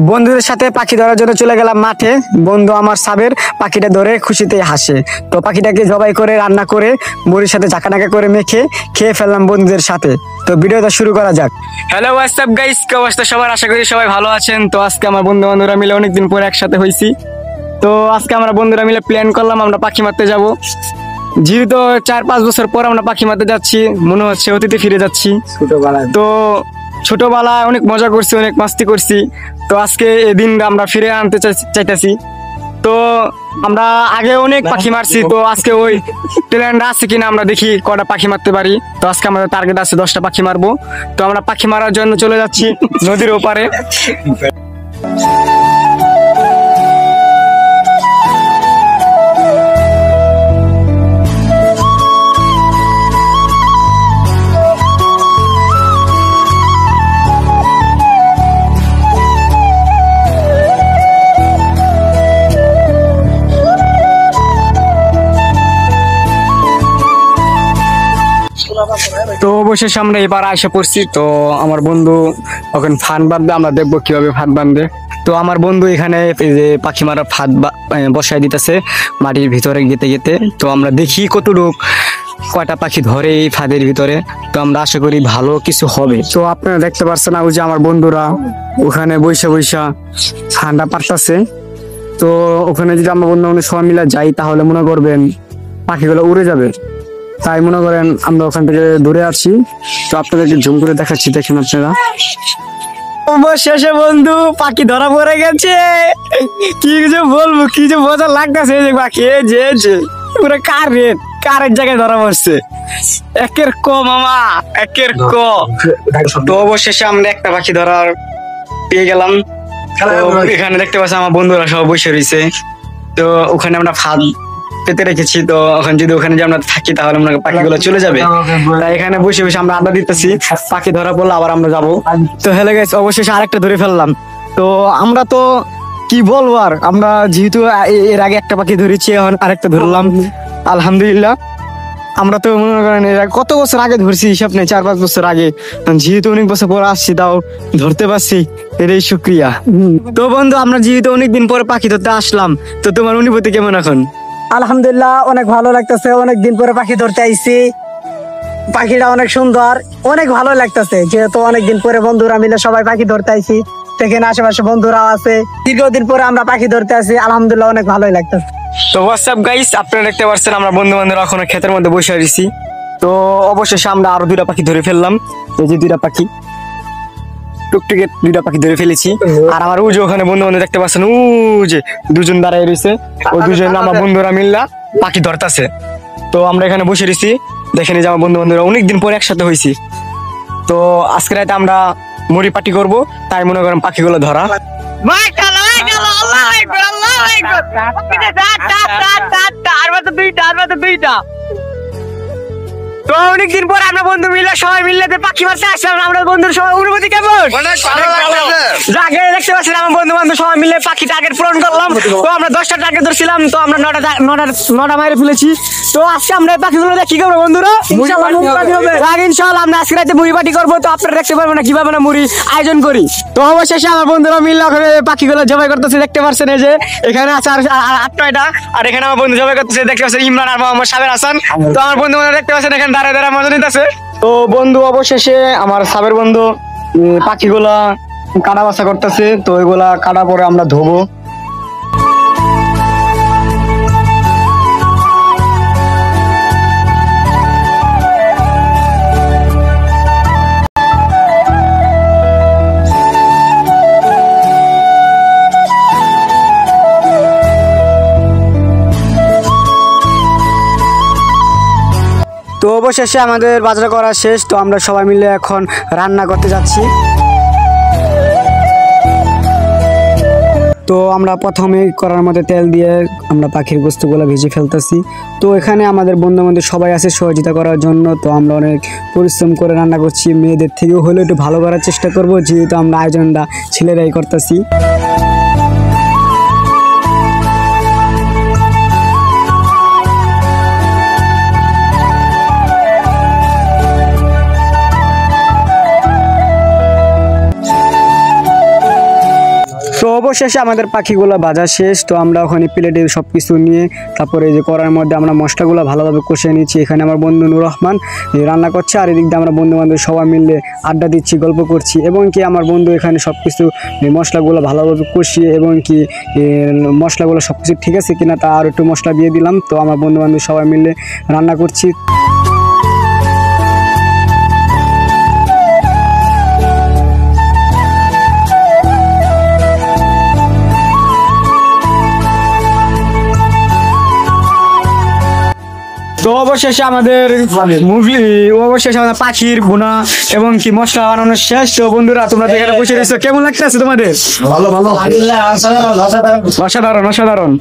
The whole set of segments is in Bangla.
বন্ধুদের সাথে পাখি ধরার জন্য চলে গেলাম মাঠে। বন্ধু আমার সাবের পাখিটা ধরে খুশিতে হাসে। তো পাখিটাকে জবাই করে রান্না করে মুড়ির সাথে ঝাঁকানাকা করে মেখে খেয়ে ফেললাম বন্ধুদের সাথে। তো ভিডিওটা শুরু করা যাক। হ্যালো হোয়াটসঅ্যাপ গাইস, কি অবস্থা সবার? আশা করি সবাই ভালো আছেন। তো আজকে আমার বন্ধু বান্ধবরা মিলে অনেকদিন পরে একসাথে হয়েছি। তো আজকে আমরা বন্ধুরা মিলে প্ল্যান করলাম আমরা পাখি মারতে যাব। যেহেতু 4-5 বছর পর আমরা পাখি মারতে যাচ্ছি, মনে হচ্ছে অতীতে ফিরে যাচ্ছি। তো ছোটবেলায় অনেক মজা করছি, অনেক মাস্তি করছি। তো আজকে এই দিনটা আমরা ফিরে আনতে চাইতেছি। তো আমরা আগে অনেক পাখি মারছি, তো আজকে ওই প্ল্যানটা আছে কিনা আমরা দেখি কটা পাখি মারতে পারি। তো আজকে আমাদের টার্গেট আছে 10টা পাখি মারবো। তো আমরা পাখি মারার জন্য চলে যাচ্ছি নদীর ওপারে। তো অবশেষে আমরা এবার এসে পড়ছি। তো আমার বন্ধু ওখানে ফান বাঁধবে, আমরা দেখবো কিভাবে ফাঁদ বাঁধবে। তো আমার বন্ধু এখানে এই যে পাখি মারার ফাঁদ বসায় দিতেছে মাটির ভিতরে গেতে গেতে। তো আমরা দেখি কতটুক কয়টা পাখি ধরে এই ফাঁদের ভিতরে। তো আমরা আশা করি ভালো কিছু হবে। তো আপনারা দেখতে পাচ্ছেন ওই যে আমার বন্ধুরা ওখানে বৈশা বৈশা ঠান্ডা পারতাছে। তো ওখানে যদি আমরা বন্ধু সবাই মিলে যাই তাহলে মনে করবেন পাখিগুলো উড়ে যাবে। তাই মনে করেন আমরা ওখান থেকে দূরে আসছি। তো আপনাদেরকে জুম করে দেখাচ্ছি, দেখেন আপনারা। অবশেষে বন্ধু পাখি ধরা পড়ে গেছে। কি যে বলবো, কি যে মজা লাগতেছে। এই যে পাখি যে পুরো কারের জায়গায় ধরা পড়ছে। একের ক মামা, একের ক। তো অবশেষে আমরা একটা পাখি ধরার পেয়ে গেলাম। এখানে দেখতে পাচ্ছি আমার বন্ধুরা সব বসে রয়েছে। তো ওখানে আমরা ফাঁদ পেতে রেখেছি। তো এখন যদি ওখানে যে আমরা থাকি তাহলে আমরা পাখিগুলো চলে যাবে। তাই এখানে বসে বসে আমরা আড্ডা দিতেছি। পাখি ধরা পড়লে আবার আমরা যাবো। তো হ্যালো গাইস, অবশেষে আরেকটা ধরে ফেললাম। তো আমরা তো কি বলবো আর, আমরা যেহেতু এর আগে একটা পাখি ধরেছি, এখন আরেকটা ধরলাম আলহামদুলিল্লাহ। আমরা তো মনে করেন কত বছর আগে ধরছি হিসাব নেই, 4-5 বছর আগে। যেহেতু অনেক বছর পর আসছি তাও ধরতে পারছি, এটাই শুক্রিয়া। তো বন্ধু আমরা যেহেতু অনেকদিন পরে পাখি ধরতে আসলাম, তো তোমার অনুভূতি কেমন এখন? আলহামদুলিল্লাহ, অনেক ভালো লাগতেছে। অনেকদিন পরে পাখি ধরতে আইছি, পাখিটা অনেক সুন্দর, অনেক ভালো লাগতেছে। যেহেতু অনেকদিন পরে বন্ধুরা মিলে সবাই পাখি ধরতে আইছি, সেখানে আশেপাশে বন্ধুরাও আছে। দীর্ঘদিন পরে আমরা পাখি ধরতে আসি, আলহামদুলিল্লাহ অনেক ভালোই লাগতেছে। তো হোয়াটসঅ্যাপ গাইস, আপনারা দেখতে পাচ্ছেন আমরা বন্ধু বান্ধবরা এখন ক্ষেতের মধ্যে বসে রয়েছি। তো অবশেষে আমরা আরো 2টা পাখি ধরে ফেললাম। এই যে 2টা পাখি, টুকটুকে 2টা পাখি ধরে ফেলেছি। আর আমার ওই যে ওখানে বন্ধু বান্ধব দেখতে পাচ্ছেন, ও যে 2জন দাঁড়ায় রয়েছে, ওই 2জন আমার বন্ধুরা মিল্লা পাখি ধরতেছে। তো আমরা এখানে বসে রয়েছি, দেখেন যে আমার বন্ধু বান্ধবরা অনেকদিন পরে একসাথে হয়েছি। তো আজকে রাতে আমরা মুড়ি পার্টি করবো, তাই মনে করেন পাখিগুলো ধরা। তো অনেকদিন পর আমরা বন্ধু মিলে সবাই মিলে পাখি মারতে আসলাম। আমরা বন্ধুর সবাই অনুভূতি কেমন? আগে দেখতে পাচ্ছেন আমার বন্ধু বান্ধব সবাই মিলে পাখি টার্গেট পূরণ করলাম। তো আমরা 10টা টার্গেট ধরছিলাম, তো আমরা 9টা মাইরে ফেলেছি। তো আজকে আমরা এই পাখিগুলো কি করবো বন্ধুরা? ইনশাআল্লাহ আমরা আজকে রাতে মুড়ি পার্টি করবো। তো আপনারা দেখতে পারবেন না কিভাবে না মুড়ি আয়োজন করি। তো অবশেষে আমার বন্ধুরা মিলে ওখানে পাখিগুলো জবাই করতেছে, দেখতে পাচ্ছেন। এই যে এখানে আছে 8-9টা, আর এখানে আমার বন্ধু জবাই করতেছে, দেখতে পাচ্ছেন ইমরান আর মোহাম্মদ সাবের হাসান। তো আমার বন্ধু দেখতে পাচ্ছেন এখানে দাঁড়ায় দাঁড়ায় মজা নিতেছে। তো বন্ধু অবশেষে আমার সাবের বন্ধু পাখিগুলা কাটা বাছা করতেছে। তো ওইগুলা কাটা পরে আমরা ধোবো। তো অবশেষে আমাদের বাজার করা শেষ। তো আমরা সবাই মিলে এখন রান্না করতে যাচ্ছি। তো আমরা প্রথমে করার মধ্যে তেল দিয়ে আমরা পাখির গোস্তগুলো ভেজে ফেলতেছি। তো এখানে আমাদের বন্ধু বান্ধব সবাই আছে সহযোগিতা করার জন্য। তো আমরা অনেক পরিশ্রম করে রান্না করছি, মেয়েদের থেকেও হলেও একটু ভালো করার চেষ্টা করব, যেহেতু আমরা আয়োজনটা ছেলেরাই করতেছি। তো অবশেষে আমাদের পাখিগুলো ভাজা শেষ। তো আমরা ওখানে প্লেটে সবকিছু নিয়ে তারপরে এই যে কড়াইয়ের মধ্যে আমরা মশলাগুলো ভালোভাবে কষিয়ে নিচ্ছি। এখানে আমার বন্ধু নূর রহমান রান্না করছে, আর এদিক দিয়ে আমরা বন্ধু বান্ধব সবাই মিলে আড্ডা দিচ্ছি, গল্প করছি, এবং কি আমার বন্ধু এখানে সবকিছু মশলাগুলো ভালোভাবে কষিয়ে এবং কি মশলাগুলো সবকিছু ঠিক আছে কিনা তা আর একটু মশলা দিয়ে দিলাম। তো আমার বন্ধু বান্ধব সবাই মিলে রান্না করছি। তো অবশেষে আমাদের পাখির ভুনা এবং কি মশলা বানানো শেষ। তো বন্ধুরা তোমরা এখানে বসে রয়েছো, কেমন লাগতেছে তোমাদের? ভালো ভালো অসাধারণ অসাধারণ।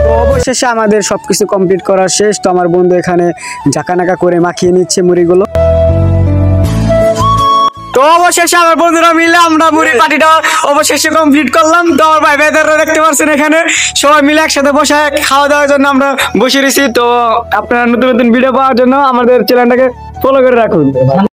তো অবশেষে আমাদের সবকিছু কমপ্লিট করা শেষ। তো আমার বন্ধু এখানে ঝাঁকানাকা করে মাখিয়ে নিচ্ছে মুড়িগুলো। তো অবশেষে আমার বন্ধুরা মিলে আমরা মুড়ি পার্টিটা অবশেষে কমপ্লিট করলাম। তো আমার ভাই ভাইদেররা দেখতে পাচ্ছেন এখানে সবাই মিলে একসাথে বসে খাওয়া দাওয়ার জন্য আমরা বসে রয়েছি। তো আপনারা নতুন নতুন ভিডিও পাওয়ার জন্য আমাদের চ্যানেলটাকে ফলো করে রাখুন।